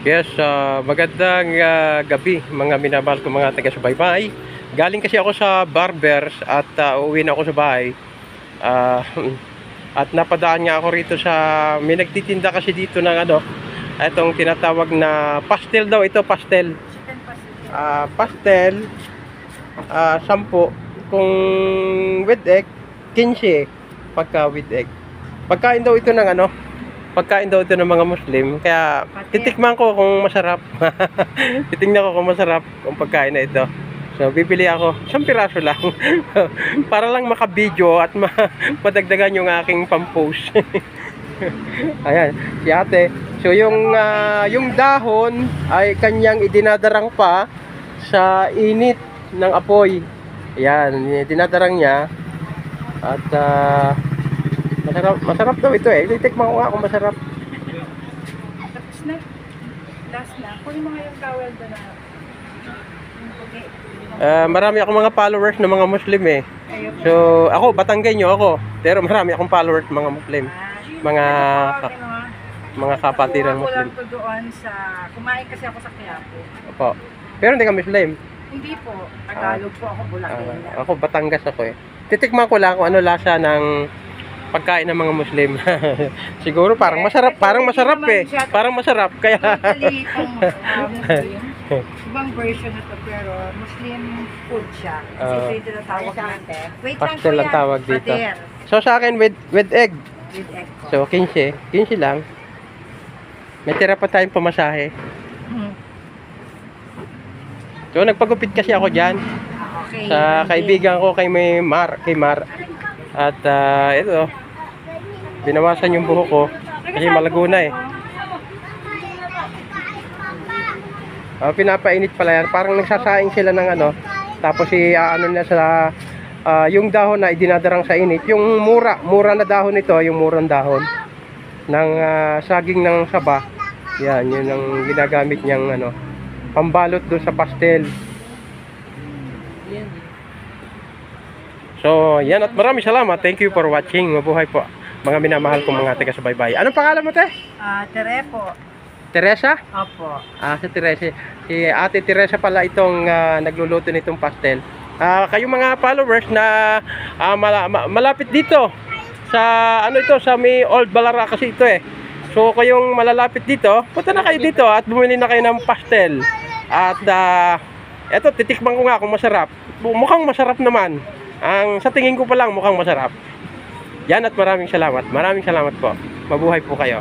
Yes, magandang gabi mga minamahal ko mga taga-subaybay. Galing kasi ako sa barbers at uuwi na ako sa bahay. Ah, at napadaan nga ako rito sa may nagtitinda kasi dito ng itong tinatawag na pastel daw ito, pastel. Pastel 10 kung with egg, 15 pagka with egg. Pagkain daw ito ng pagkain daw ito ng mga Muslim, kaya titikman ko kung masarap. Titingnan ko kung masarap kung pagkain na ito. So bibili ako, 1 piraso lang. Para lang maka-video at madagdagan yung aking pampost. Ayan, si ate. So yung dahon ay kanyang idinadarang pa sa init ng apoy. Ayan, dinadarang niya. At masarap daw ito eh. Titikman ko nga kung masarap. Tapos na. Last na. Kunin mo nga yung towel doon na. Marami akong mga followers ng mga Muslim eh. So, ako, Batanggenyo ako. Pero marami akong followers mga Muslim. Mga kapatiran Muslim. Kulang to doon sa... Kumain kasi ako sa Quiapo. Opo. Pero hindi ka Muslim. Hindi po. Tagalog po ako, Bulacan. Ako, Batangas ako eh. Titikman ko lang kung ano lasa ng pagkain ng mga Muslim. Siguro parang masarap eh. Parang masarap kaya Actually, Muslim. Ibang version na to pero Muslim food siya. Kasi ito yung tinatawag na. Wait lang pastel ang tawag dito. Pader. So sa akin with egg. With egg po. So 15 lang. May tira pa tayong pamasahe. So nagpagupit kasi ako diyan Okay. sa kaibigan ko kay Mar. At ito binawasan yung buhok ko kasi malago na eh. Pinapainit pala yan. Parang nagsasaing sila ng tapos na sa yung dahon na idinadarang sa init. Yung mura na dahon nito, yung murang dahon ng saging ng saba. Yan, yun ang ginagamit niyang pambalot doon sa pastel. So, yan at maraming salamat. Thank you for watching. Mabuhay po mga minamahal kong mga taga-subaybay. Anong pangalan mo, te? Tere po. Teresa? Opo. Si Teresa. Si Ate Teresa pala itong nagluluto nitong pastel. Kayong mga followers na malapit dito sa sa may Old Balara kasi ito eh. So kayong malalapit dito, punta na kayo dito at bumili na kayo ng pastel. At eto titikman ko nga kung masarap. Mukhang masarap naman. Sa tingin ko pa lang mukhang masarap. Yan at maraming salamat. Maraming salamat po. Mabuhay po kayo.